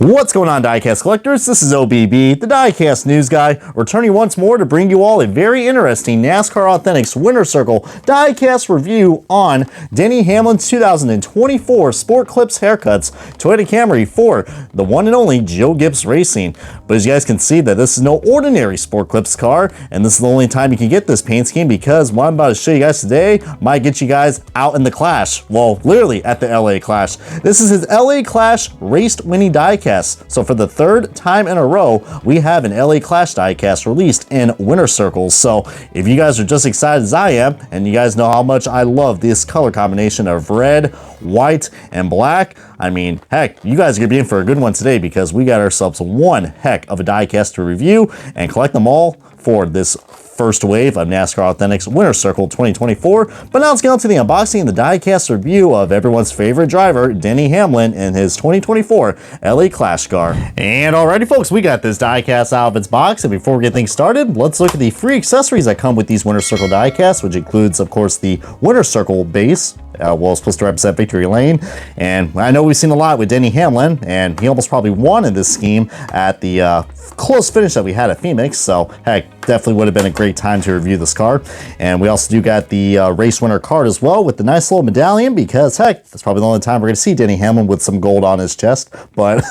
What's going on, diecast collectors? This is OBB, the diecast news guy, returning once more to bring you all a very interesting NASCAR Authentics Winner's Circle diecast review on Denny Hamlin's 2024 Sport Clips Haircuts Toyota Camry for the one and only Gibbs Racing. But as you guys can see, that this is no ordinary Sport Clips car, and this is the only time you can get this paint scheme, because what I'm about to show you guys today might get you guys out in the Clash. Well, literally at the LA Clash. This is his LA Clash race winning diecast. So for the third time in a row, we have an LA Clash diecast released in Winner's Circles. So if you guys are just excited as I am, and you guys know how much I love this color combination of red, white, and black, I mean, heck, you guys are gonna be in for a good one today, because we got ourselves one heck of a diecast to review and collect them all for this first wave of NASCAR Authentics Winner's Circle 2024. But now let's get on to the unboxing and the diecast review of everyone's favorite driver, Denny Hamlin, in his 2024 LA Clash car. And alrighty folks, we got this diecast out of its box, and before we get things started, let's look at the free accessories that come with these Winner's Circle diecasts, which includes, of course, the Winner's Circle base. Well, it's supposed to represent victory lane, and I know we've seen a lot with Denny Hamlin, and he almost probably won in this scheme at the close finish that we had at Phoenix, so heck, definitely would have been a great time to review this car. And we also do got the race winner card as well, with the nice little medallion, because heck, that's probably the only time we're going to see Denny Hamlin with some gold on his chest. But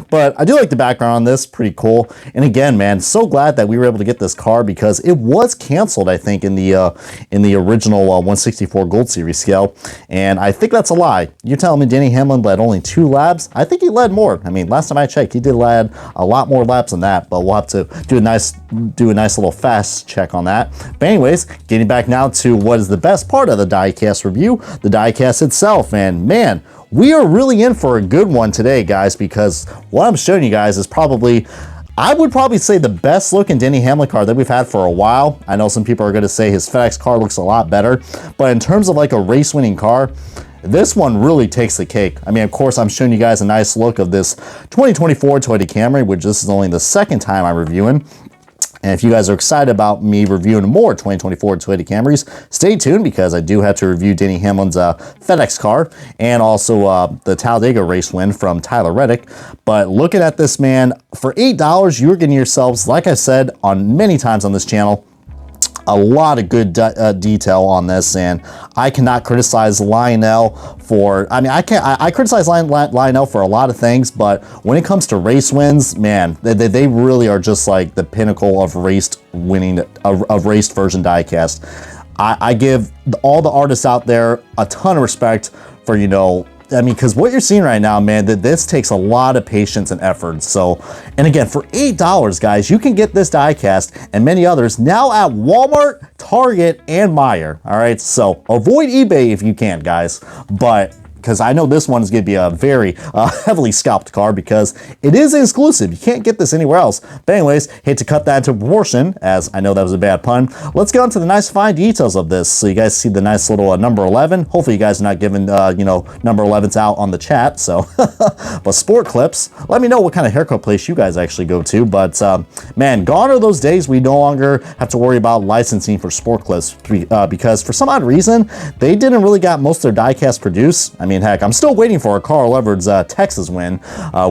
but I do like the background on this, pretty cool. And again, man, so glad that we were able to get this car, because it was canceled, I think, in the original 164 Gold Series scale. And I think that's a lie. You're telling me Denny Hamlin led only 2 laps? I think he led more. I mean, last time I checked, he did lead a lot more laps than that, but we'll have to do a nice little fast check on that. But anyways, getting back now to what is the best part of the diecast review, the diecast itself. And man, we are really in for a good one today, guys, because what I'm showing you guys is probably, I would probably say, the best looking Denny Hamlin car that we've had for a while. I know some people are going to say his FedEx car looks a lot better, but in terms of like a race winning car, this one really takes the cake. I mean, of course, I'm showing you guys a nice look of this 2024 Toyota Camry, which this is only the second time I'm reviewing. And if you guys are excited about me reviewing more 2024 Toyota Camrys, stay tuned, because I do have to review Denny Hamlin's FedEx car, and also the Talladega race win from Tyler Reddick. But looking at this, man, for $8, you're getting yourselves, like I said on many times on this channel, a lot of good detail on this. And I cannot criticize Lionel for, I mean, I criticize Lionel for a lot of things, but when it comes to race wins, man, they really are just like the pinnacle of raced winning, of raced version diecast. I give all the artists out there a ton of respect for, you know, I mean, because what you're seeing right now, man, that this takes a lot of patience and effort. So, and again, for $8, guys, you can get this diecast and many others now at Walmart, Target, and Meijer. All right, so avoid eBay if you can, guys. But because I know this one is going to be a very heavily scalped car, because it is exclusive. You can't get this anywhere else. But anyways, hate to cut that into proportion, as I know that was a bad pun. Let's get on to the nice fine details of this. So you guys see the nice little number 11. Hopefully you guys are not giving, you know, number 11s out on the chat. So, but Sport Clips, let me know what kind of haircut place you guys actually go to. But man, gone are those days we no longer have to worry about licensing for Sport Clips, because for some odd reason, they didn't really got most of their diecast produced. I mean, heck, I'm still waiting for a Carl Everett's Texas win,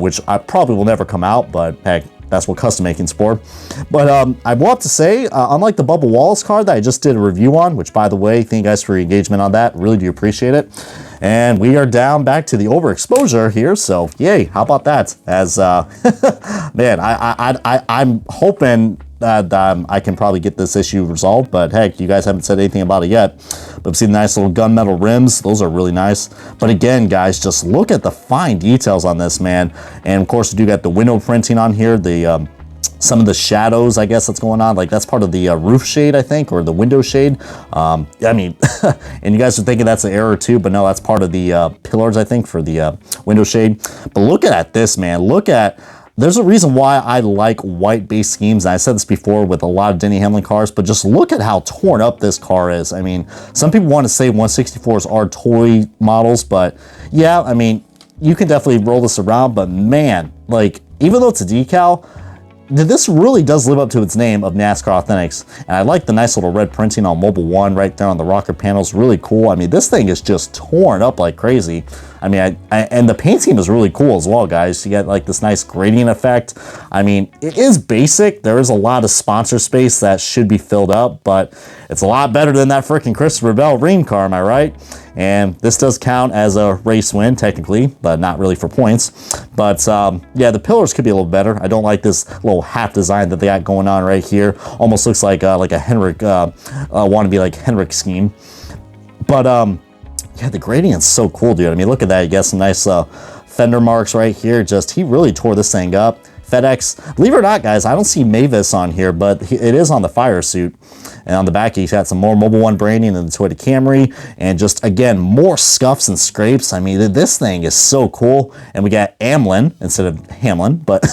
which I probably will never come out, but heck, that's what custom making's for. But I will have to say, unlike the Bubba Wallace card that I just did a review on, which, by the way, thank you guys for your engagement on that. Really do appreciate it. And we are down back to the overexposure here, so yay, how about that? As man, I'm hoping that I can probably get this issue resolved, but heck, you guys haven't said anything about it yet. But see the nice little gunmetal rims, those are really nice. But again, guys, just look at the fine details on this, man. And of course, you do got the window printing on here, the some of the shadows, I guess, that's going on. Like, that's part of the roof shade, I think, or the window shade. I mean, and you guys are thinking that's an error too, but no, that's part of the pillars, I think, for the window shade. But look at this, man. Look at, there's a reason why I like white base schemes. And I said this before with a lot of Denny Hamlin cars, but just look at how torn up this car is. I mean, some people want to say 164s are toy models, but yeah, I mean, you can definitely roll this around, but man, like, even though it's a decal, this really does live up to its name of NASCAR Authentics. And I like the nice little red printing on Mobile 1 right there on the rocker panels. Really cool. I mean, this thing is just torn up like crazy. I mean, and the paint scheme is really cool as well, guys. You get like this nice gradient effect. I mean, it is basic. There is a lot of sponsor space that should be filled up, but it's a lot better than that freaking Christopher Bell Ream car, am I right? And this does count as a race win, technically, but not really for points. But yeah, the pillars could be a little better. I don't like this little hat design that they got going on right here. Almost looks like a Henrik, wannabe like Henrik scheme. But yeah, the gradient's so cool, dude. I mean, look at that. You got some nice fender marks right here. Just, he really tore this thing up. FedEx, believe it or not, guys, I don't see Mavis on here, but it is on the fire suit. And on the back, he's got some more Mobil 1 branding in the Toyota Camry, and just, again, more scuffs and scrapes. I mean, this thing is so cool. And we got Hamlin instead of Hamlin, but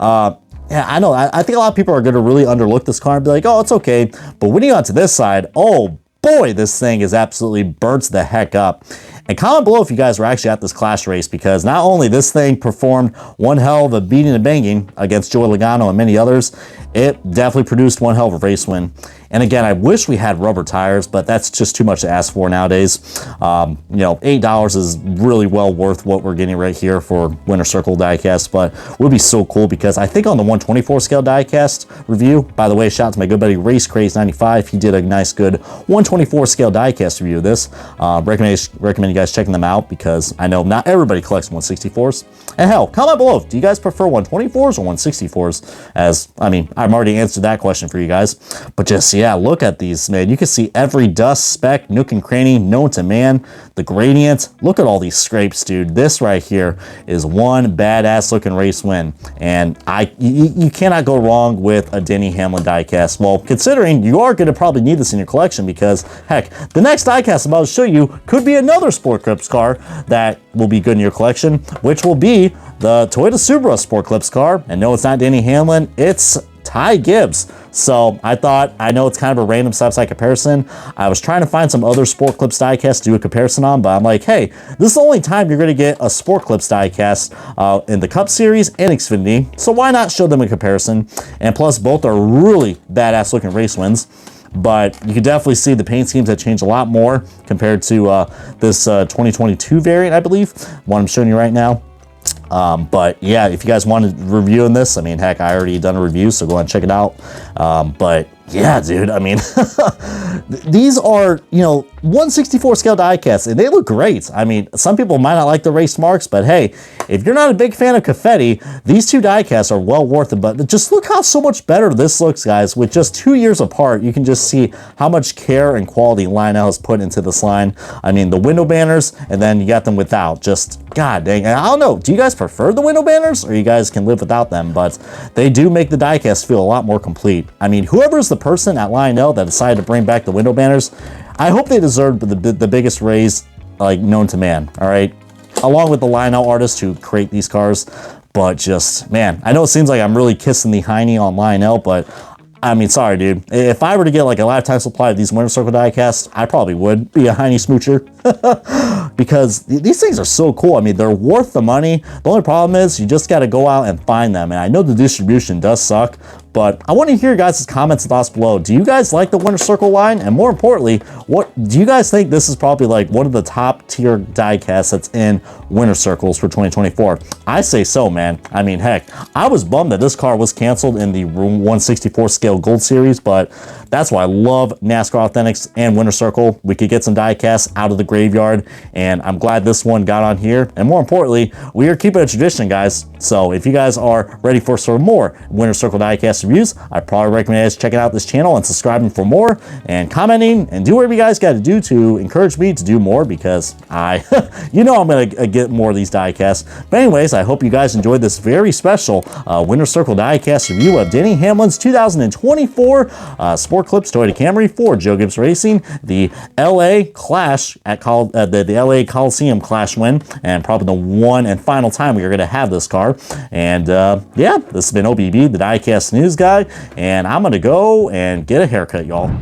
yeah, I know. I think a lot of people are going to really underlook this car and be like, oh, it's okay. But when you got to this side, oh boy, this thing is absolutely burnt the heck up. And comment below if you guys were actually at this Clash race, because not only this thing performed one hell of a beating and banging against Joey Logano and many others, it definitely produced one hell of a race win. And again, I wish we had rubber tires, but that's just too much to ask for nowadays. You know, $8 is really well worth what we're getting right here for Winter Circle diecast, but it would be so cool because I think on the 124 scale diecast review, by the way, shout out to my good buddy Race Craze 95. He did a nice good 124 scale diecast review of this. Recommend you guys checking them out because I know not everybody collects 164s. And hell, comment below, do you guys prefer 124s or 164s? As, I mean, I've already answered that question for you guys, but just, yeah, look at these, man. You can see every dust speck, nook and cranny known to man. The gradient, look at all these scrapes, dude. This right here is one badass looking race win. And you cannot go wrong with a Denny Hamlin diecast. Well, considering you are going to probably need this in your collection because, heck, the next diecast I'm about to show you could be another Sport Clips car that will be good in your collection, which will be the Toyota Subaru Sport Clips car. And no, it's not Denny Hamlin, it's Ty Gibbs. So I thought, I know it's kind of a random side-by-side comparison. I was trying to find some other Sport Clips diecast to do a comparison on, but I'm like, hey, this is the only time you're going to get a Sport Clips diecast in the Cup Series and Xfinity. So why not show them a comparison? And plus, both are really badass looking race wins. But you can definitely see the paint schemes that changed a lot more compared to this 2022 variant, I believe, what I'm showing you right now. But yeah, if you guys wanted reviewing this, I mean, heck, I already done a review, so go ahead and check it out. But yeah, dude, I mean, these are, you know, 164 scale diecasts, and they look great. I mean, some people might not like the race marks, but hey, if you're not a big fan of confetti, these two diecasts are well worth it. But just look how so much better this looks, guys. With just 2 years apart, you can just see how much care and quality Lionel has put into this line. I mean, the window banners, and then you got them without. Just, god dang, I don't know, do you guys prefer the window banners, or you guys can live without them? But they do make the diecast feel a lot more complete. I mean, whoever's the person at Lionel that decided to bring back the window banners, I hope they deserve the biggest raise like known to man, all right? Along with the Lionel artists who create these cars. But just, man, I know it seems like I'm really kissing the hiney on Lionel, but I mean, sorry, dude. If I were to get like a lifetime supply of these Winter Circle diecasts, I probably would be a hiney smoocher. Because these things are so cool. I mean, they're worth the money. The only problem is you just got to go out and find them. And I know the distribution does suck, but I want to hear your guys' comments and thoughts below. Do you guys like the Winter Circle line? And more importantly, what do you guys think this is probably like one of the top tier diecasts that's in Winter Circles for 2024? I say so, man. I mean, heck, I was bummed that this car was canceled in the 164 scale Gold Series, but that's why I love NASCAR Authentics and Winter Circle. We could get some diecasts out of the graveyard, and I'm glad this one got on here. And more importantly, we are keeping a tradition, guys. So if you guys are ready for some more Winter Circle diecast reviews, I probably recommend you guys checking out this channel and subscribing for more and commenting and do whatever you guys got to do to encourage me to do more, because you know I'm going to get more of these diecasts. But anyways, I hope you guys enjoyed this very special Winter Circle diecast review of Denny Hamlin's 2024 Sport Clips Toyota Camry for Gibbs Racing, the LA Clash at the LA Coliseum Clash win, and probably the one and final time we are going to have this car. And yeah, this has been OBB, the diecast news guy, and I'm going to go and get a haircut, y'all.